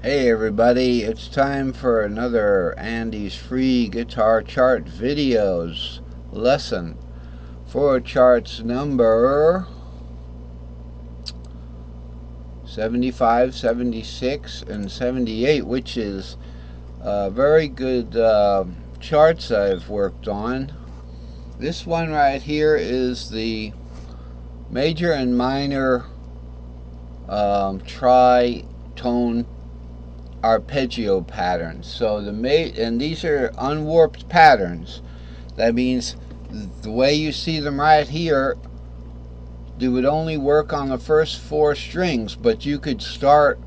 Hey everybody, it's time for another Andy's free guitar chart videos lesson for charts number 75, 76, and 78, which is very good charts I've worked on. This one right here is the major and minor tritone arpeggio patterns. So and these are unwarped patterns. That means the way you see them right here, they would only work on the first 4 strings, but you could start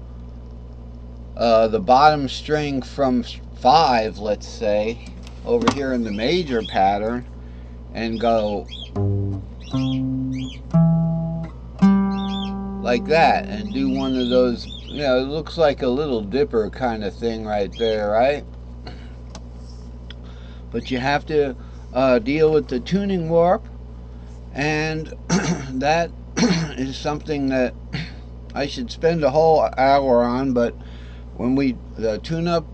the bottom string from 5, let's say, over here in the major pattern, and go like that, and do one of those, it looks like a little dipper kind of thing right there, right? But you have to deal with the tuning warp, and that is something that I should spend a whole hour on, but when we tune up,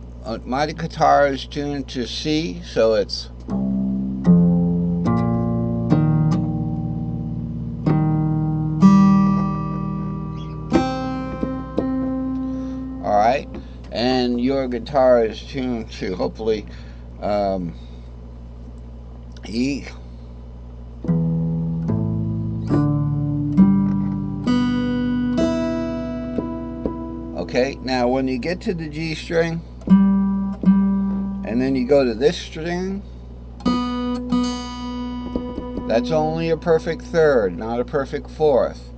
my guitar is tuned to C, so it's alright, and your guitar is tuned to, hopefully, E. Okay, now when you get to the G string, and then you go to this string, that's only a perfect third, not a perfect fourth.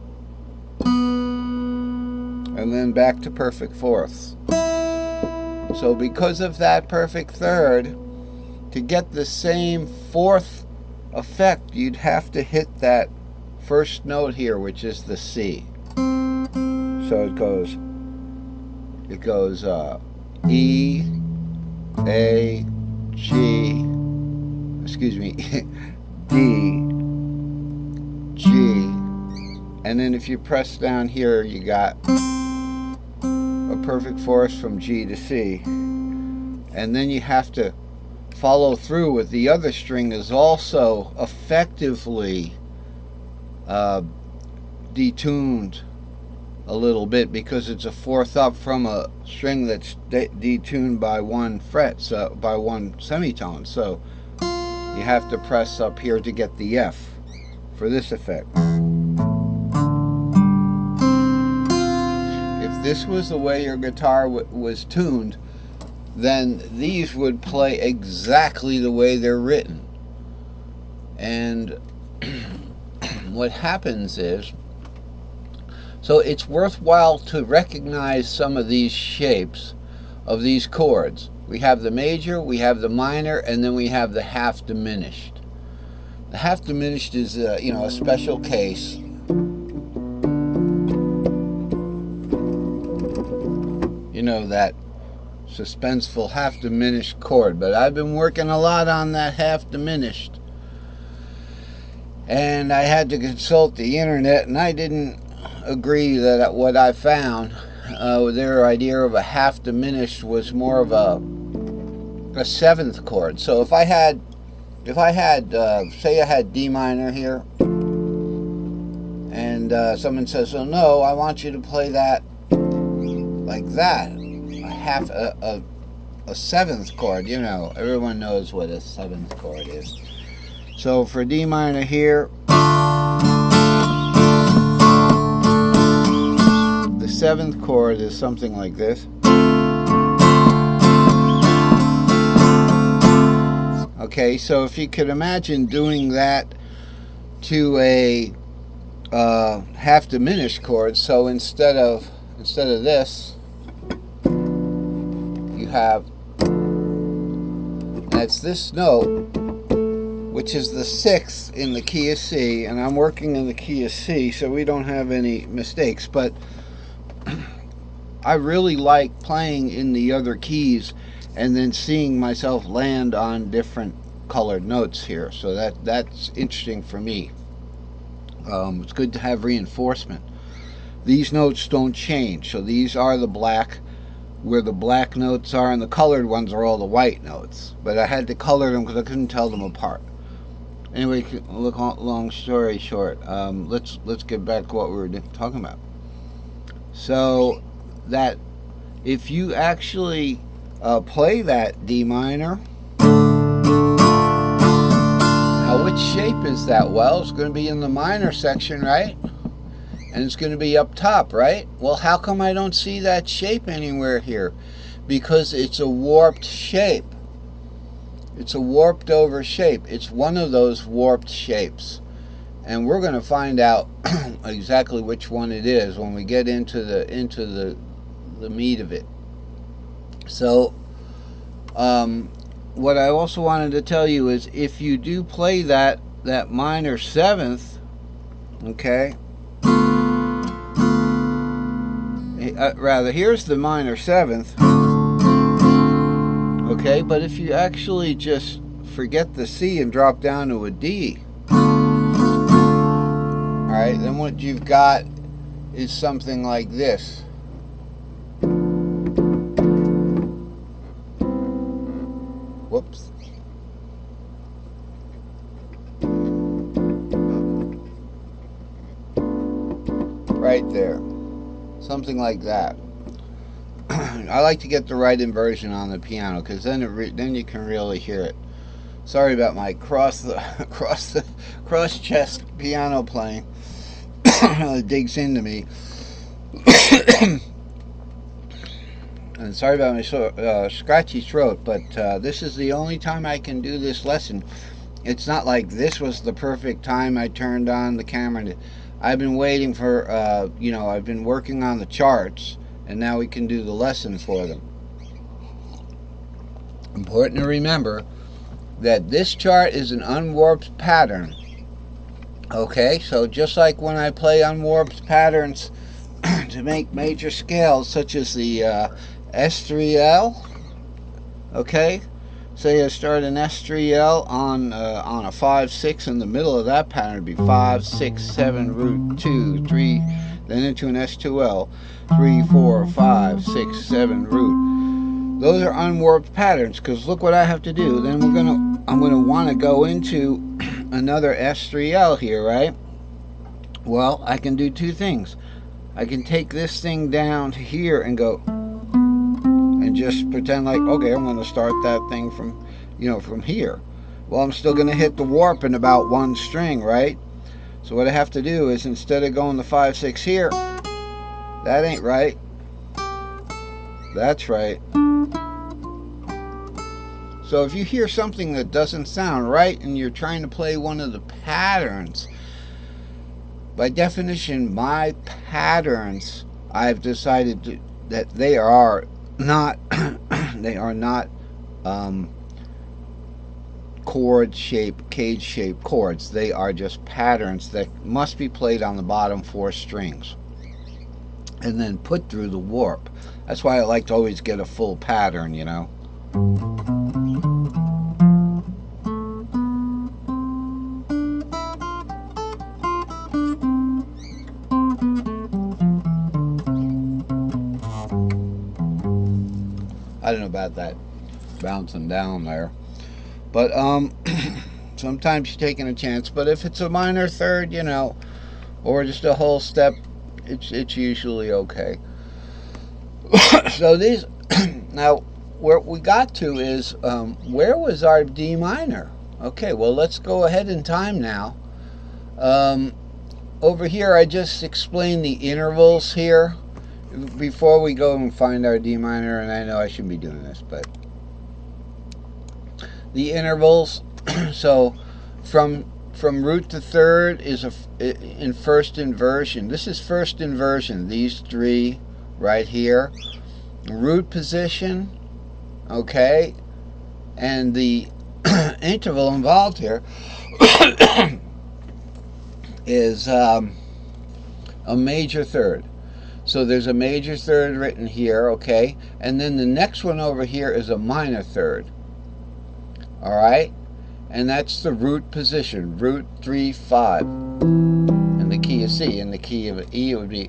And then back to perfect fourths. So because of that perfect third, to get the same fourth effect, you'd have to hit that first note here, which is the C. So it goes E, A, G, excuse me, D, G, and then if you press down here, you got a perfect fourth from G to C, and then you have to follow through with the other string is also effectively detuned a little bit, because it's a fourth up from a string that's detuned by 1 fret, so by 1 semitone. So you have to press up here to get the F for this effect. If this was the way your guitar was tuned, then these would play exactly the way they're written. And what happens is, so it's worthwhile to recognize some of these shapes of these chords. We have the major, we have the minor, and then we have the half diminished. The half diminished is a special case. That suspenseful half diminished chord, but I've been working a lot on that half diminished, and I had to consult the internet, and I didn't agree that what I found, their idea of a half diminished was more of a 7th chord. So if I had say I had D minor here, and someone says, "Oh no, I want you to play that like that, a 7th chord." Everyone knows what a 7th chord is. So for D minor here, the 7th chord is something like this. Okay, so if you could imagine doing that to a half diminished chord, so instead of this, you have, that's this note, which is the 6th in the key of C, and I'm working in the key of C, so we don't have any mistakes. But I really like playing in the other keys and then seeing myself land on different colored notes here. So that's interesting for me. It's good to have reinforcement. These notes don't change, so these are the black where the black notes are, and the colored ones are all the white notes. But I had to color them because I couldn't tell them apart. Anyway, look, long story short, let's get back to what we were talking about. So that if you actually play that D minor, now which shape is that? Well, it's going to be in the minor section, right? And it's going to be up top, right? Well, how come I don't see that shape anywhere here? Because it's a warped shape. It's a warped over shape. It's one of those warped shapes. And we're going to find out exactly which one it is when we get into the meat of it. So, what I also wanted to tell you is if you do play that minor seventh, okay, rather, here's the minor seventh, okay, but if you actually just forget the C and drop down to a D, alright, then what you've got is something like this. Whoops. Right there. Something like that. I like to get the right inversion on the piano because then you can really hear it. Sorry about my cross chest piano playing. It digs into me. And sorry about my scratchy throat, but this is the only time I can do this lesson. It's not like this was the perfect time I turned on the camera. I've been waiting for, I've been working on the charts, and now we can do the lesson for them. Important to remember that this chart is an unwarped pattern. Okay, so just like when I play unwarped patterns to make major scales, such as the S3L, okay, say I start an S3L on a 5/6 in the middle of that pattern, it'd be 5, 6, 7, root 2, 3, then into an S2L, 3, 4, 5, 6, 7, root. Those are unwarped patterns, because look what I have to do. Then I'm gonna want to go into another S3L here, right? Well, I can do two things. I can take this thing down to here and go and just pretend like, okay, I'm going to start that thing from here. Well, I'm still going to hit the warp in about one string, right? So what I have to do is, instead of going to 5, 6 here, that ain't right. That's right. So if you hear something that doesn't sound right and you're trying to play one of the patterns, by definition, my patterns, I've decided that they are not chord shape, cage shape chords. They are just patterns that must be played on the bottom 4 strings and then put through the warp. That's why I like to always get a full pattern, you know. I don't know about that bouncing down there, but sometimes you're taking a chance. But if it's a minor third, you know, or just a whole step, it's usually okay. So these now, where we got to is where was our D minor? Okay, well, let's go ahead in time now. Over here, I just explained the intervals here before we go and find our D minor, and I know I shouldn't be doing this, but the intervals. So from root to third is in first inversion. This is first inversion. These 3 right here, root position, okay, and the interval involved here is a major third. So there's a major third written here, okay, and then the next one over here is a minor third. All right, and that's the root position, root 3, 5, and the key is C, and the key of E would be